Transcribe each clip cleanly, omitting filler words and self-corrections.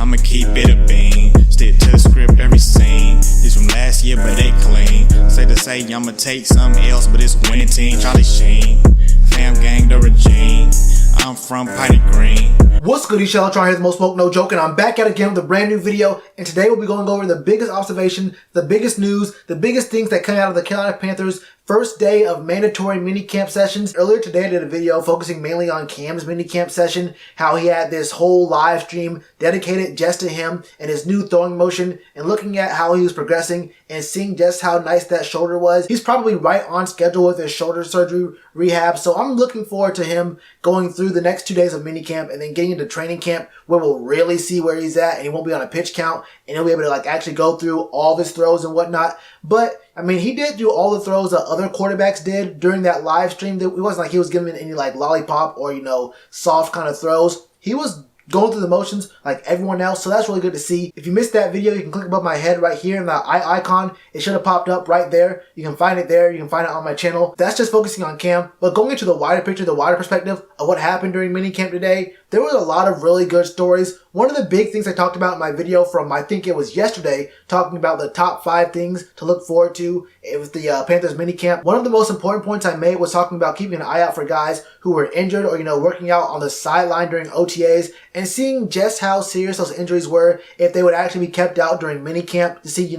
I'ma keep it a bean. Stick to the script, every scene. This from last year, but they clean. Say to say, I'ma take something else, but it's a winning team. Charlie Sheen, fam gang, the regime. I'm from Piney Green. What's good, Shellitronnn here, the most smoke, no joke, and I'm back at it again with a brand new video. And today we'll be going over the biggest observation, the biggest news, the biggest things that came out of the Carolina Panthers' first day of mandatory minicamp sessions. Earlier today I did a video focusing mainly on Cam's minicamp session, how he had this whole live stream dedicated just to him and his new throwing motion, and looking at how he was progressing and seeing just how nice that shoulder was. He's probably right on schedule with his shoulder surgery rehab, so I'm looking forward to him going through the next 2 days of minicamp and then getting into training camp where we'll really see where he's at and he won't be on a pitch count and he'll be able to actually go through all of his throws and whatnot. But I mean, he did do all the throws that other quarterbacks did during that live stream. It wasn't like he was giving any lollipop or, soft kind of throws. He was going through the motions like everyone else, so that's really good to see. If you missed that video, you can click above my head right here in the eye icon. It should have popped up right there. You can find it there. You can find it on my channel. That's just focusing on Cam. But going into the wider picture, the wider perspective of what happened during minicamp today, there was a lot of really good stories. One of the big things I talked about in my video from, I think it was yesterday, talking about the top 5 things to look forward to with the Panthers minicamp. One of the most important points I made was talking about keeping an eye out for guys who were injured or, working out on the sideline during OTAs and seeing just how serious those injuries were, if they would actually be kept out during minicamp to see,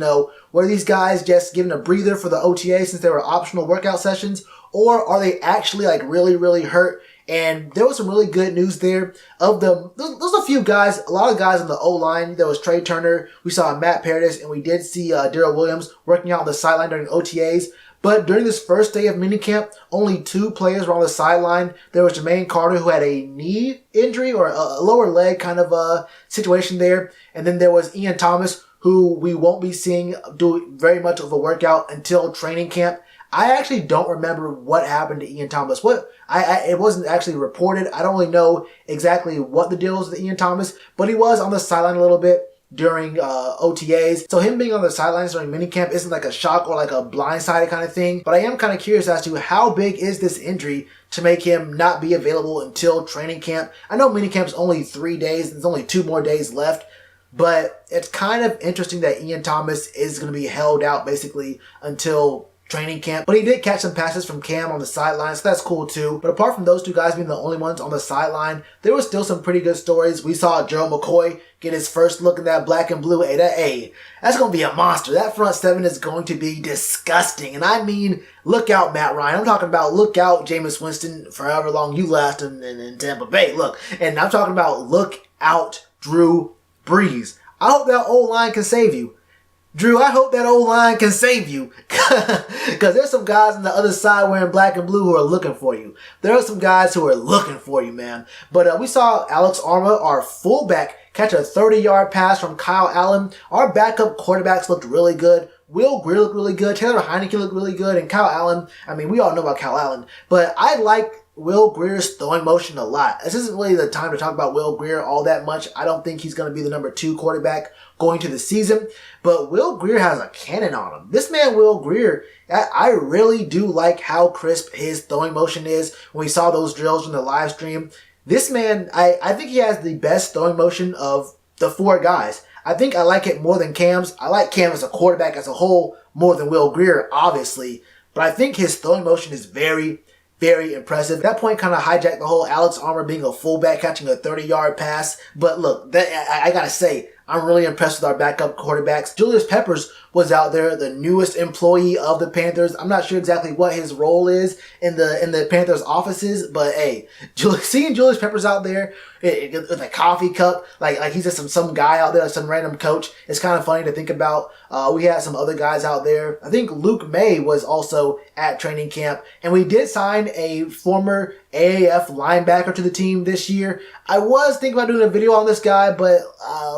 were these guys just given a breather for the OTA since they were optional workout sessions, or are they actually really, really hurt? And there was some really good news there. Of them, there's a few guys, a lot of guys on the O-line. There was Trey Turner, we saw Matt Paradis, and we did see Darrell Williams working out on the sideline during OTAs. But during this first day of minicamp, only 2 players were on the sideline. There was Jermaine Carter, who had a knee injury or a lower leg kind of situation there. And then there was Ian Thomas, who we won't be seeing do very much of a workout until training camp. I actually don't remember what happened to Ian Thomas. It wasn't actually reported. I don't really know exactly what the deal is with Ian Thomas, but he was on the sideline a little bit during OTAs. So him being on the sidelines during minicamp isn't like a shock or like a blindsided kind of thing. But I am kind of curious as to how big is this injury to make him not be available until training camp. I know minicamp's only 3 days. There's only 2 more days left. But it's kind of interesting that Ian Thomas is going to be held out basically until training camp. But he did catch some passes from Cam on the sideline, so that's cool too. But apart from those 2 guys being the only ones on the sideline, there were still some pretty good stories. We saw Gerald McCoy get his first look in that black and blue. That's going to be a monster. That front 7 is going to be disgusting. And I mean, look out, Matt Ryan. I'm talking about look out, Jameis Winston, for however long you last in Tampa Bay. Look, and I'm talking about look out, Drew Brees. I hope that O-line can save you. Drew, I hope that O-line can save you. Because there's some guys on the other side wearing black and blue who are looking for you. There are some guys who are looking for you, man. But we saw Alex Armour, our fullback, catch a 30-yard pass from Kyle Allen. Our backup quarterbacks looked really good. Will Grier looked really good. Taylor Heineke looked really good. And Kyle Allen, I mean, we all know about Kyle Allen. But I like Will Grier's throwing motion a lot. This isn't really the time to talk about Will Grier all that much. I don't think he's going to be the number 2 quarterback going to the season. But Will Grier has a cannon on him. This man, Will Grier, I really do like how crisp his throwing motion is. When we saw those drills in the live stream, this man, I think he has the best throwing motion of the 4 guys. I think I like it more than Cam's. I like Cam as a quarterback as a whole more than Will Grier, obviously. But I think his throwing motion is very, very impressive. That point kind of hijacked the whole Alex Armour being a fullback catching a 30-yard pass. But look, I gotta say, I'm really impressed with our backup quarterbacks. Julius Peppers was out there, the newest employee of the Panthers. I'm not sure exactly what his role is in the Panthers offices, but hey, seeing Julius Peppers out there with a coffee cup, like he's just some guy out there, like some random coach, it's kind of funny to think about. We had some other guys out there. I think Luke May was also at training camp, and we did sign a former AAF linebacker to the team this year. I was thinking about doing a video on this guy, but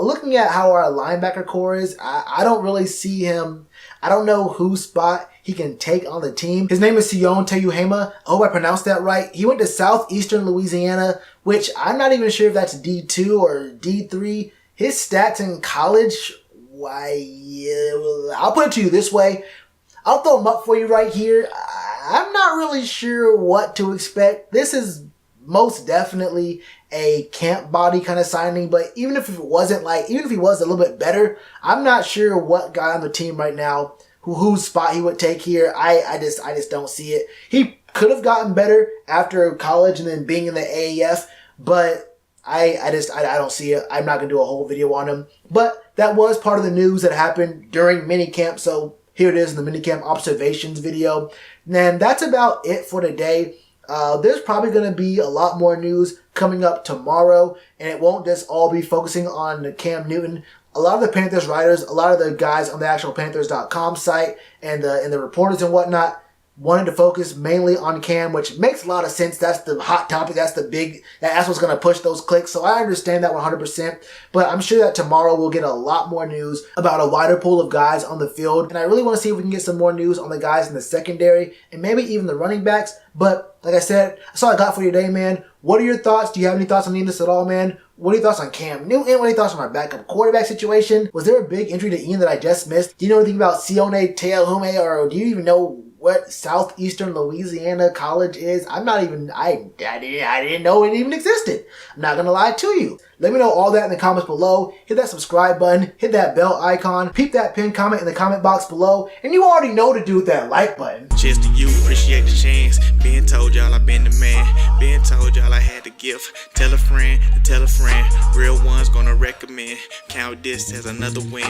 looking at how our linebacker core is, I don't really see him. I don't know whose spot he can take on the team. His name is Sion Teyuhema. I hope I pronounced that right. He went to Southeastern Louisiana, which I'm not even sure if that's D2 or D3. His stats in college, I'll put it to you this way. I'll throw them up for you right here. I'm not really sure what to expect. This is most definitely a camp body kind of signing, but even if it wasn't even if he was a little bit better, I'm not sure what guy on the team right now whose spot he would take here. I just don't see it. He could have gotten better after college and then being in the AAF, but I don't see it. I'm not gonna do a whole video on him, but that was part of the news that happened during minicamp. So here it is in the minicamp observations video. And that's about it for today. There's probably going to be a lot more news coming up tomorrow, and it won't just all be focusing on Cam Newton. A lot of the Panthers writers, a lot of the guys on the actual Panthers.com site and the reporters and whatnot wanted to focus mainly on Cam, which makes a lot of sense. That's the hot topic. That's what's going to push those clicks. So I understand that 100%. But I'm sure that tomorrow we'll get a lot more news about a wider pool of guys on the field. And I really want to see if we can get some more news on the guys in the secondary and maybe even the running backs. But like I said, that's all I got for you today, man. What are your thoughts? Do you have any thoughts on any of this at all, man? What are your thoughts on Cam Newton? What are your thoughts on my backup quarterback situation? Was there a big injury to Ian that I just missed? Do you know anything about Sione Teahume, or do you even know what Southeastern Louisiana College is? I didn't know it even existed. I'm not gonna lie to you. Let me know all that in the comments below. Hit that subscribe button, hit that bell icon, peep that pinned comment in the comment box below, and you already know to do with that like button. Cheers to you, appreciate the chance. Been told y'all I been the man. Been told y'all I had the gift. Tell a friend to tell a friend. Real ones gonna recommend. Count this as another win.